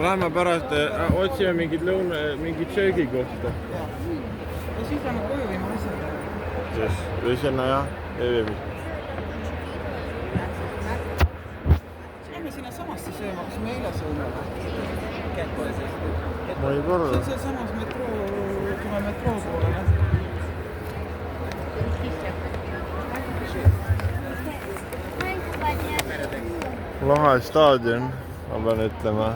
Lähme pärast otsime mingit söögikohta. Ja siis lähme koju viima asjad. Või sinna jah, ei või mitte. Lähme sinna samasse sööma, kus me eile sõime. Võib-olla. See on seal samas metroo poole. Lahe staadion, ma pean ütlema.